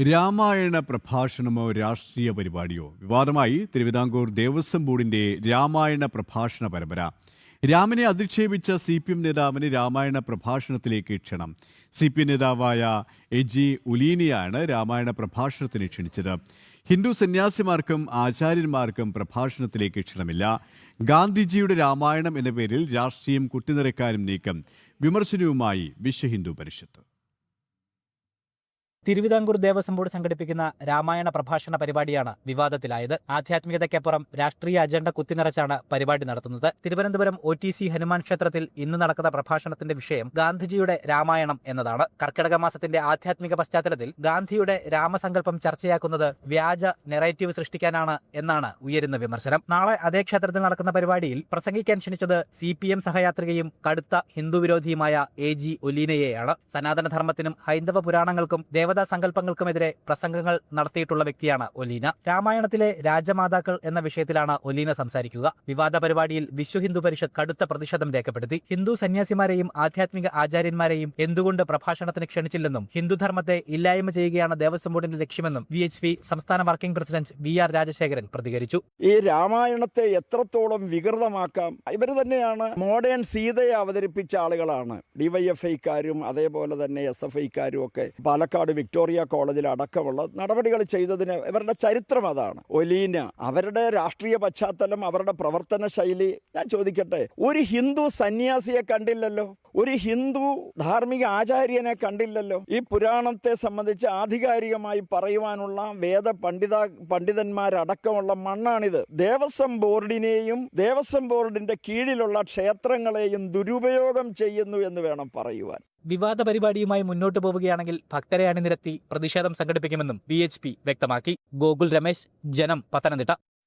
രാമായണ പ്രഭാഷണമോ രാഷ്ട്രീയ പരിപാടിയോ വിവാദമായി തിരുവിതാംകൂർ ദേവസ്വം ബോർഡിന്റെ രാമായണ പ്രഭാഷണ പരമ്പര. രാമനെ അധിക്ഷേപിച്ച CPM നേതാവിന് രാമായണ പ്രഭാഷണത്തിലേക്ക് ക്ഷണം. CPM നേതാവായ AG ഉലീനിയാണ് രാമായണ പ്രഭാഷണത്തിന് ക്ഷണിച്ചത്. ഹിന്ദു സന്യാസിമാർക്കും ആചാര്യന്മാർക്കും പ്രഭാഷണത്തിലേക്ക് ക്ഷണമില്ല. ഗാന്ധിജിയുടെ രാമായണം എന്ന പേരിൽ രാഷ്ട്രീയം കുത്തിനിറക്കാനും നീക്കം. വിമർശനവുമായി വിശ്വ ഹിന്ദു പരിഷത്ത്. തിരുവിതാംകൂർ ദേവസ്വം ബോർഡ് സംഘടിപ്പിക്കുന്ന രാമായണ പ്രഭാഷണ പരിപാടിയാണ് വിവാദത്തിലായത്. ആധ്യാത്മികതയ്ക്കപ്പുറം രാഷ്ട്രീയ അജണ്ട കുത്തിനിറച്ചാണ് പരിപാടി നടത്തുന്നത്. തിരുവനന്തപുരം OTC ഹനുമാൻ ക്ഷേത്രത്തിൽ ഇന്ന് നടക്കുന്ന പ്രഭാഷണത്തിന്റെ വിഷയം ഗാന്ധിജിയുടെ രാമായണം എന്നതാണ്. കർക്കിടക മാസത്തിന്റെ ആധ്യാത്മിക പശ്ചാത്തലത്തിൽ ഗാന്ധിയുടെ രാമസങ്കല്പം ചർച്ചയാക്കുന്നത് വ്യാജ നെറേറ്റീവ് സൃഷ്ടിക്കാനാണ് എന്നാണ് ഉയരുന്ന വിമർശനം. നാളെ അതേ ക്ഷേത്രത്തിൽ നടക്കുന്ന പരിപാടിയിൽ പ്രസംഗിക്കാൻ ക്ഷണിച്ചത് CPM സഹയാത്രികയും കടുത്ത ഹിന്ദുവിരോധിയുമായ AG ഉലീനയെയാണ്. സനാതനധർമ്മത്തിനും ഹൈന്ദവ പുരാണങ്ങൾക്കും ദേവതാ സങ്കല്പങ്ങൾക്കുമെതിരെ പ്രസംഗങ്ങൾ നടത്തിയിട്ടുള്ള വ്യക്തിയാണ് ഒലീന. രാമായണത്തിലെ രാജമാതാക്കൾ എന്ന വിഷയത്തിലാണ് ഒലീന സംസാരിക്കുക. വിവാദ പരിപാടിയിൽ വിശ്വ ഹിന്ദു പരിഷത്ത് കടുത്ത പ്രതിഷേധം രേഖപ്പെടുത്തി. ഹിന്ദു സന്യാസിമാരെയും ആധ്യാത്മിക ആചാര്യന്മാരെയും എന്തുകൊണ്ട് പ്രഭാഷണത്തിന് ക്ഷണിച്ചില്ലെന്നും ഹിന്ദുധർമ്മത്തെ ഇല്ലായ്മ ചെയ്യുകയാണ് ദേവസ്വം ബോർഡിന്റെ ലക്ഷ്യമെന്നും VHP സംസ്ഥാന വർക്കിംഗ് പ്രസിഡന്റ് VR രാജശേഖരൻ പ്രതികരിച്ചു. ഈ രാമായണത്തെ എത്രത്തോളം വികൃതമാക്കാം, ഇവർ തന്നെയാണ് മോഡേൺ സീതയെ അവതരിപ്പിച്ച ആളുകളാണ്. DYFIക്കാരും അതേപോലെ തന്നെ SFIക്കാരും ഒക്കെ പാലക്കാട് വിക്ടോറിയ കോളേജിൽ അടക്കമുള്ള നടപടികൾ ചെയ്തതിന് ഇവരുടെ ചരിത്രം അതാണ്. ഒലീന അവരുടെ രാഷ്ട്രീയ പശ്ചാത്തലം, അവരുടെ പ്രവർത്തന ശൈലി ഞാൻ ചോദിക്കട്ടെ, ഒരു ഹിന്ദു സന്യാസിയെ കണ്ടില്ലല്ലോ, ഒരു ഹിന്ദു ധാർമ്മിക ആചാര്യനെ കണ്ടില്ലല്ലോ. ഈ പുരാണത്തെ സംബന്ധിച്ച് ആധികാരികമായി പറയുവാനുള്ള പണ്ഡിതന്മാരടക്കമുള്ള മണ്ണാണിത്. ദേവസ്വം ബോർഡിനെയും ദേവസ്വം ബോർഡിന്റെ കീഴിലുള്ള ക്ഷേത്രങ്ങളെയും ദുരുപയോഗം ചെയ്യുന്നു എന്ന് വേണം പറയുവാൻ. വിവാദ പരിപാടിയുമായി മുന്നോട്ടു പോവുകയാണെങ്കിൽ ഭക്തരെ അണിനിരത്തി പ്രതിഷേധം സംഘടിപ്പിക്കുമെന്നും VHP വ്യക്തമാക്കി. ഗോകുൽ രമേശ്, ജനം, പത്തനംതിട്ട.